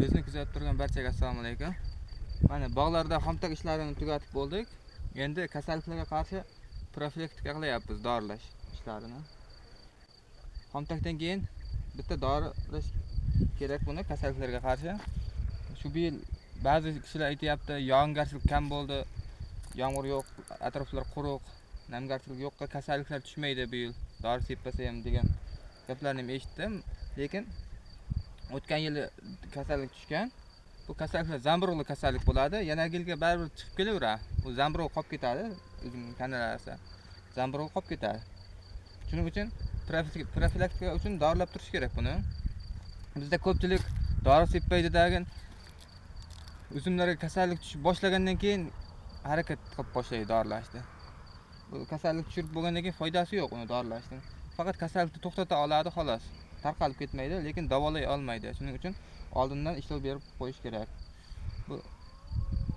Bizni kuzatib turgan barchaga assalomu alaykum. Mana bog'larda xomtok ishlarini tugatib bo'ldik. Endi kasalliklarga qarshi profilaktika qilyapmiz, doralash ishlarini. Xomtokdan keyin bitta doralash kerak buni kasalliklarga qarshi. Shu yil ba'zi kishilar aytayapti, yog'ingarchilik kam bo'ldi, yomg'ir yo'q, atroflar quruq, namgarchilik yo'qqa kasalliklar tushmaydi bu yil. Dori sepmasa ham degan gaplarni eshitdim, lekin o'tgan yili kasallik tushgan. Bu kasalliklar zamburug'li kasallik bo'ladi. Yana yilga baribir chiqib kelaveradi. U zamburug' qolib ketadi, o'zim kanalasi. Zamburug' qolib ketadi. Shuning uchun profilaktika uchun dorilab turish kerak buni. Bizda ko'pchilik dori sepmaydi degan uzumlarga kasallik tushib boshlagandan keyin harakat qilib boshlaydi dorilashni. Bu kasallik tushirib bo'lgandan keyin foydasi yo'q uni dorilashning. Faqat kasallikni to'xtata oladi xolos. Tarqalib ketmaydi, lekin davolay olmaydi. Shuning uchun oldindan ishlov berib qo'yish kerak. Bu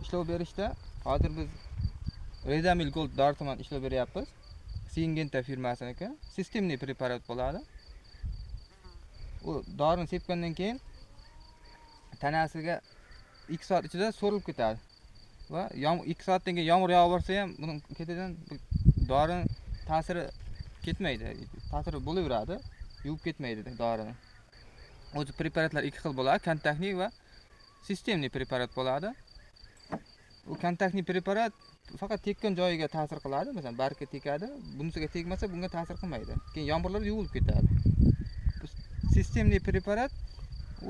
ishlov berishda hozir biz Redamil Gold dori tomon ishlov beryapmiz. Syngenta firmasiniki sistemli preparat bo'ladi. U dorini sepgandan keyin tanasiga 2 soat ichida so'rilib ketadi. Va 2 soatdan keyin yomg'ir yog'ib ham buning ketidan dorining ta'siri ketmaydi. Ta'siri bo'laveradi, yuvib ketmaydi dorini. O'zi preparatlar 2 xil bo'ladi, kontaktli va sistemli preparat bo'ladi. U kontaktli preparat faqat tekkan joyiga ta'sir qiladi, masalan, bargga tekadi, bunisiga tegmasa bunga ta'sir qilmaydi. Keyin yomg'irlarda yuvilib ketadi. Bu sistemli preparat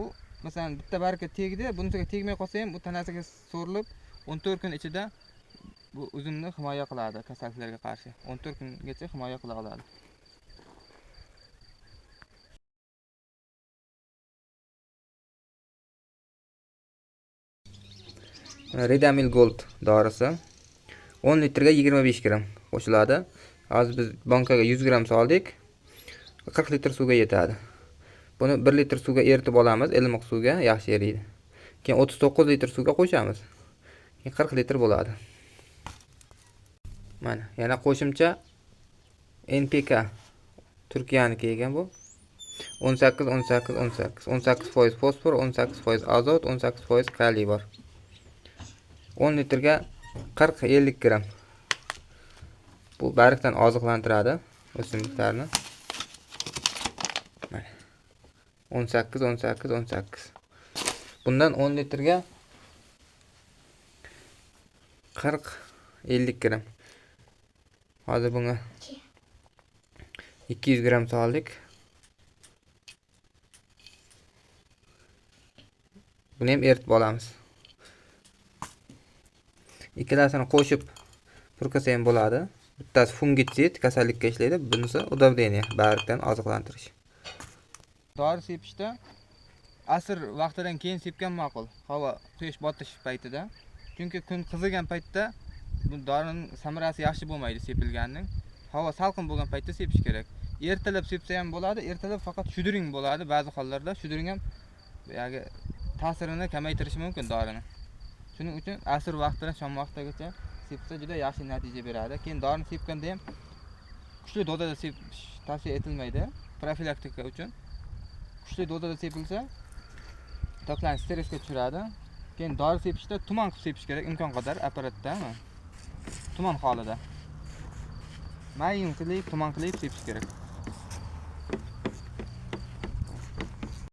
u masalan bitta bargga tegdi, bunisiga tegmay qolsa ham u tanasiga so'rilib 14 kun ichida bu uzumni himoya qiladi kasalliklarga qarshi. 14 kungacha himoya qila oladi. Redamil Gold dorisi 10 litrga 25 gram qo'shiladi. Hozir biz bankaga 100 gram soldik. 40 litr suvga yetadi. Buni 1 litr suvga eritib olamiz, ilmiq suvga, yaxshi eriydi. Keyin 39 litr suvga qo'shamiz. Keyin 40 litr bo'ladi. Mana, yana qo'shimcha NPK Turkiyaniki ekan bu. 18% fosfor, 18% azot, 18% kaliy bor. 10 litrga 40-50 gram. Bu bargdan oziqlantiradi o'simliklarni. 18. Bundan 10 litrga 40-50 gram. Hozir bunga 200 gram soldik. Buni ham eritib olamiz. Ikkalasini qo'shib purkasa ham bo'ladi. Bittasi fungitsid, kasallikka ishlaydi, bunisi udobdeniya, bargdan oziqlantirish. Dori sepishda asr vaqtidan keyin sepgan ma'qul. Havo quyosh botish paytida. Chunki kun qizigan paytda bu dorining samarasi yaxshi bo'lmaydi sepilganning. Havo salqin bo'lgan paytda sepish kerak. Ertalab sepsa ham bo'ladi, ertalab faqat shudring bo'ladi. Ba'zi hollarda shudring ham yoki ta'sirini kamaytirishi mumkin dorini. Shuning uchun asr vaqtidan shom vaqtigacha sepsa juda yaxshi natija beradi. Keyin dorini sepganda ham kuchli dozada sepish tavsiya etilmaydi. Profilaktika uchun kuchli dozada sepilsa toklarni stressga tushiradi. Keyin dori sepishda tuman qilib sepish kerak, imkon qadar apparatda, tuman holida. Mayin qilib, tuman qilib sepish kerak.